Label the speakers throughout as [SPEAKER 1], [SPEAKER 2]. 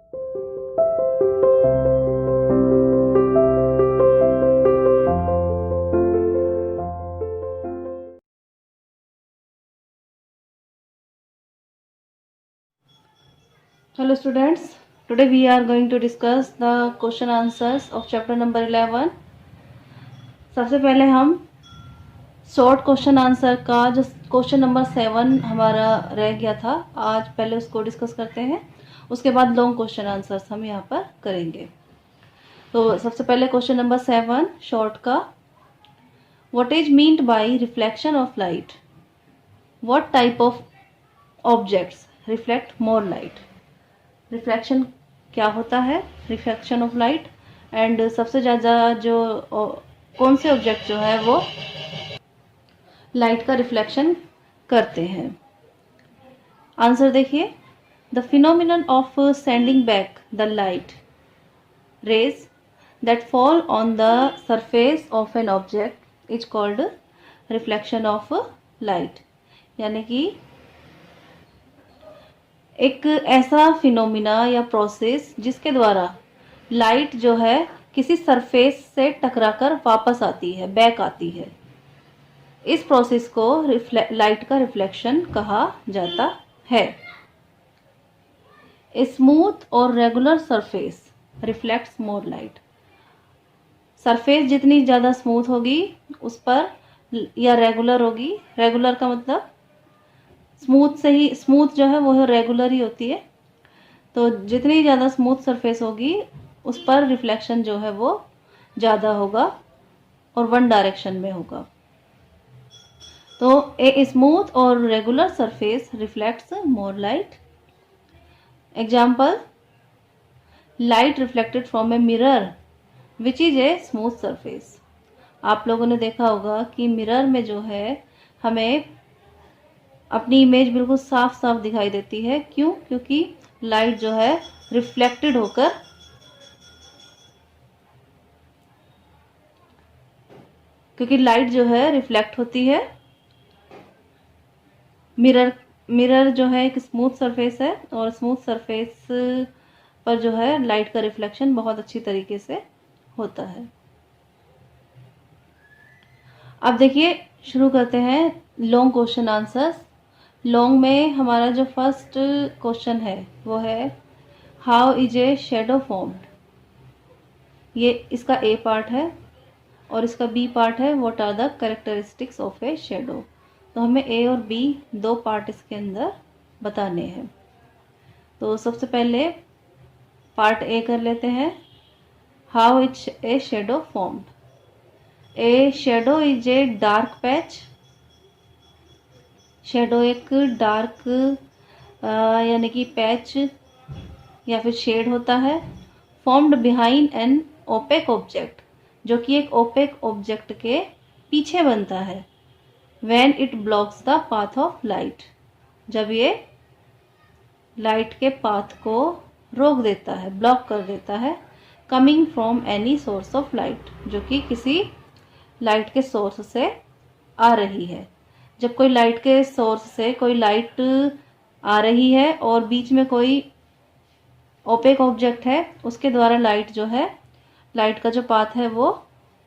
[SPEAKER 1] Hello students, today we are going to discuss the question answers of chapter number 11. सबसे पहले हम short question answer का जो question number 7 हमारा रह गया था, आज पहले उसको डिस्कस करते हैं, उसके बाद लॉन्ग क्वेश्चन आंसर्स हम यहाँ पर करेंगे। तो सबसे पहले क्वेश्चन नंबर 7 शॉर्ट का, what is meant by reflection of light? What type of objects reflect more light? Reflection क्या होता है, रिफ्लेक्शन ऑफ लाइट, एंड सबसे ज़्यादा जो कौन से ऑब्जेक्ट जो है वो लाइट का रिफ्लेक्शन करते हैं। आंसर देखिए, the phenomenon of sending back the light rays that fall on the surface of an object is called reflection of light. यानी कि एक ऐसा फिनोमिना या प्रोसेस जिसके द्वारा लाइट जो है किसी सरफेस से टकराकर वापस आती है, बैक आती है, इस प्रोसेस को लाइट का रिफ्लेक्शन कहा जाता है। ए स्मूथ और रेगुलर सरफेस रिफ्लेक्ट्स मोर लाइट। सरफेस जितनी ज़्यादा स्मूथ होगी उस पर, या रेगुलर होगी, रेगुलर का मतलब स्मूथ से ही, स्मूथ जो है वो रेगुलर ही होती है, तो जितनी ज़्यादा स्मूथ सरफेस होगी उस पर रिफ्लेक्शन जो है वो ज़्यादा होगा और वन डायरेक्शन में होगा। तो ए स्मूथ और regular surface reflects more light. Example, light reflected from a mirror which is a smooth surface. आप लोगों ने देखा होगा कि मिरर में जो है हमें अपनी इमेज बिल्कुल साफ साफ दिखाई देती है। क्यों? क्योंकि लाइट जो है रिफ्लेक्टेड होकर लाइट जो है रिफ्लेक्ट होती है। मिरर जो है एक स्मूथ सरफेस है और स्मूथ सरफेस पर जो है लाइट का रिफ्लेक्शन बहुत अच्छी तरीके से होता है। अब देखिए, शुरू करते हैं लॉन्ग क्वेश्चन आंसर्स। लॉन्ग में हमारा जो फर्स्ट क्वेश्चन है वो है, how is a shadow formed? ये इसका ए पार्ट है और इसका बी पार्ट है, what are the characteristics of a shadow. तो हमें ए और बी दो पार्ट इसके अंदर बताने हैं। तो सबसे पहले पार्ट ए कर लेते हैं, how is a shadow formed? A shadow is a dark patch. Shadow एक डार्क यानी कि पैच या फिर शेड होता है, formed behind N opaque object, जो कि एक ओपेक ऑब्जेक्ट के पीछे बनता है, when it blocks the path of light, जब ये लाइट के पाथ को रोक देता है, ब्लॉक कर देता है, coming from any source of light, जो कि किसी लाइट के सोर्स से आ रही है। जब कोई लाइट के सोर्स से कोई लाइट आ रही है और बीच में कोई ओपेक ऑब्जेक्ट है, उसके द्वारा लाइट जो है, लाइट का जो पाथ है वो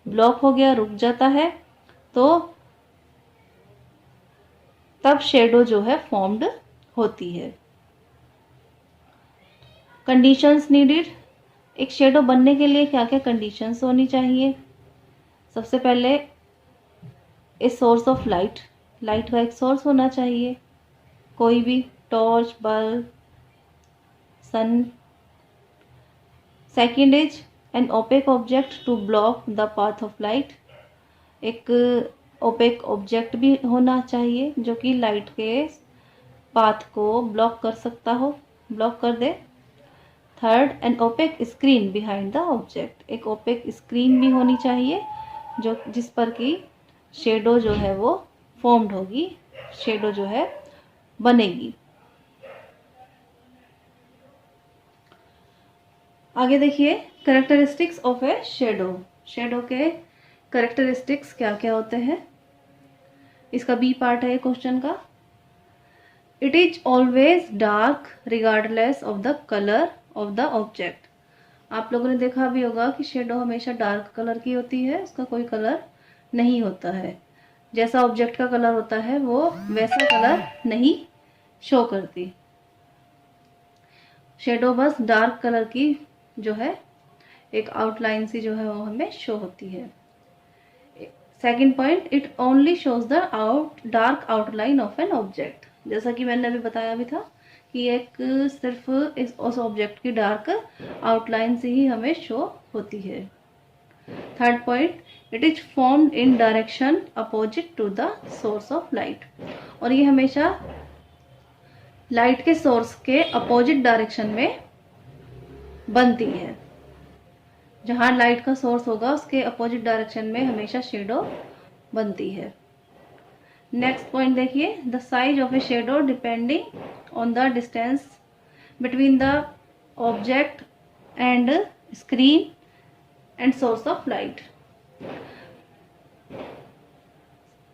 [SPEAKER 1] ब्लॉक हो गया, रुक जाता है, तो तब शेडो जो है फॉर्म्ड होती है। Conditions needed. एक शेडो बनने के लिए क्या क्या कंडीशंस होनी चाहिए? सबसे पहले a source of light, light का एक सोर्स होना चाहिए, कोई भी, torch, bulb, sun. Second is an opaque object to block the path of light, एक ओपेक ऑब्जेक्ट भी होना चाहिए जो कि लाइट के पाथ को ब्लॉक कर सकता हो, ब्लॉक कर दे। Third, an opaque screen behind the object, एक ओपेक स्क्रीन भी होनी चाहिए जो जिस पर कि शेडो जो है वो फॉर्म्ड होगी, शेडो जो है बनेगी। आगे देखिए, characteristics of a shadow. Shadow के कैरेक्टरिस्टिक्स क्या क्या होते हैं? इसका बी पार्ट है क्वेश्चन का। It is always dark regardless of the colour of the object. आप लोगों ने देखा भी होगा कि शेडो हमेशा डार्क कलर की होती है, उसका कोई कलर नहीं होता है। जैसा ऑब्जेक्ट का कलर होता है वो वैसा कलर नहीं शो करती। शेडो बस डार्क कलर की जो है एक आउटलाइन सी जो है वो हमें शो होती है। Second point, it only shows the dark outline of an object. जैसा कि मैंने अभी बताया भी था कि एक सिर्फ उस ऑब्जेक्ट की डार्क आउटलाइन से ही हमें शो होती है। Third point, it is formed in direction opposite to the source of light. और ये हमेशा लाइट के सोर्स के अपोजिट डायरेक्शन में बनती है। जहां लाइट का सोर्स होगा उसके अपोजिट डायरेक्शन में हमेशा शेडो बनती है। नेक्स्ट पॉइंट देखिए, the size of a shadow depending on the distance between the object and screen and source of light.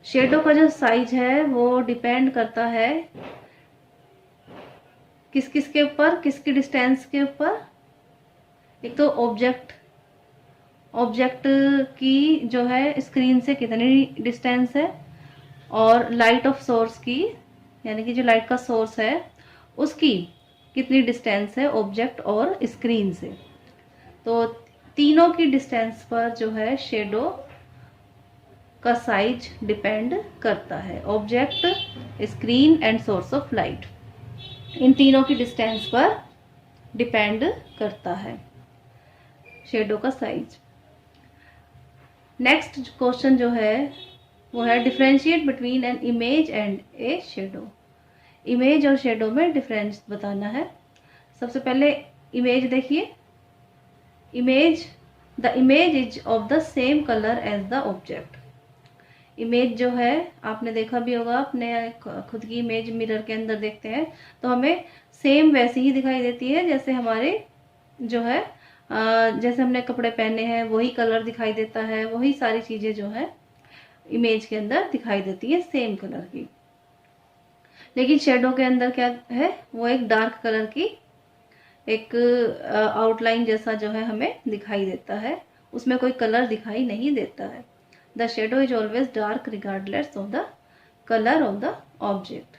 [SPEAKER 1] Shadow का जो साइज है वो डिपेंड करता है किस किस के ऊपर, किसकी डिस्टेंस के ऊपर। एक तो ऑब्जेक्ट की जो है स्क्रीन से कितनी डिस्टेंस है, और लाइट ऑफ सोर्स की, यानी कि जो लाइट का सोर्स है उसकी कितनी डिस्टेंस है ऑब्जेक्ट और स्क्रीन से। तो तीनों की डिस्टेंस पर जो है शेडो का साइज डिपेंड करता है। Object, screen and source of light, इन तीनों की डिस्टेंस पर डिपेंड करता है शेडो का साइज। नेक्स्ट क्वेश्चन जो है वो है, differentiate between an image and a shadow. Image और शेडो में डिफरेंस बताना है। सबसे पहले इमेज देखिए। The image is of the same colour as the object. Image जो है, आपने देखा भी होगा, अपने खुद की इमेज मिरर के अंदर देखते हैं तो हमें सेम वैसी ही दिखाई देती है जैसे हमारे जो है जैसे हमने कपड़े पहने हैं वही कलर दिखाई देता है, वही सारी चीजें जो है इमेज के अंदर दिखाई देती है सेम कलर की। लेकिन शेडो के अंदर क्या है, वो एक डार्क कलर की एक आउटलाइन जैसा जो है हमें दिखाई देता है, उसमें कोई कलर दिखाई नहीं देता है। The shadow is always dark regardless of the colour of the object.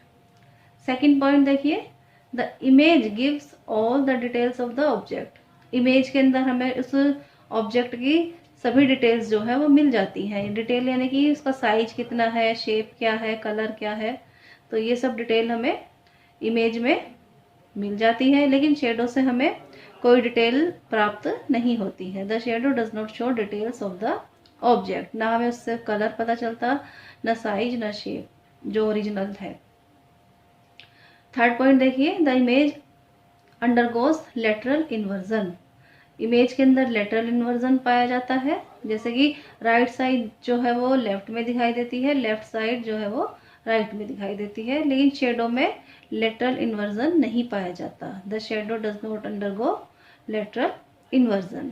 [SPEAKER 1] Second point देखिए, the image gives all the details of the object. Image के अंदर हमें उस ऑब्जेक्ट की सभी डिटेल्स जो है वो मिल जाती हैं। डिटेल यानी कि उसका साइज कितना है, शेप क्या है, कलर क्या है, तो ये सब डिटेल हमें इमेज में मिल जाती है। लेकिन शेडो से हमें कोई डिटेल प्राप्त नहीं होती है। The shadow does not show details of the object. ना हमें उससे कलर पता चलता, ना साइज, ना शेप जो ओरिजिनल है। थर्ड पॉइंट देखिए, the image undergoes lateral inversion. Image के अंदर लेटरल इन्वर्जन पाया जाता है, जैसे कि राइट साइड जो है वो लेफ्ट में दिखाई देती है, लेफ्ट साइड जो है वो राइट में दिखाई देती है। लेकिन शेडो में लेटरल इन्वर्जन नहीं पाया जाता। The shadow does not undergo lateral inversion.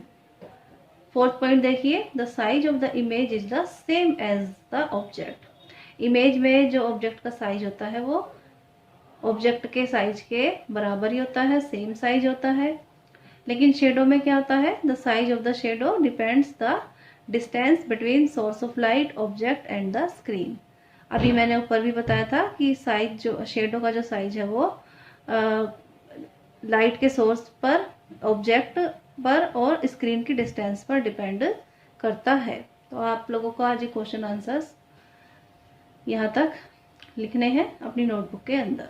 [SPEAKER 1] Fourth point देखिए, the size of the image is the same as the object. Image में जो ऑब्जेक्ट का साइज होता है वो ऑब्जेक्ट के साइज के बराबर ही होता है, सेम साइज होता है। लेकिन शेडो में क्या होता है, the size of the shadow depends the distance between source of light, object and the screen. अभी मैंने ऊपर भी बताया था कि साइज जो शेडो का जो साइज है वो लाइट के सोर्स पर, ऑब्जेक्ट पर और स्क्रीन की डिस्टेंस पर डिपेंड करता है। तो आप लोगों को आज ये क्वेश्चन आंसर्स यहाँ तक लिखने हैं अपनी नोटबुक के अंदर।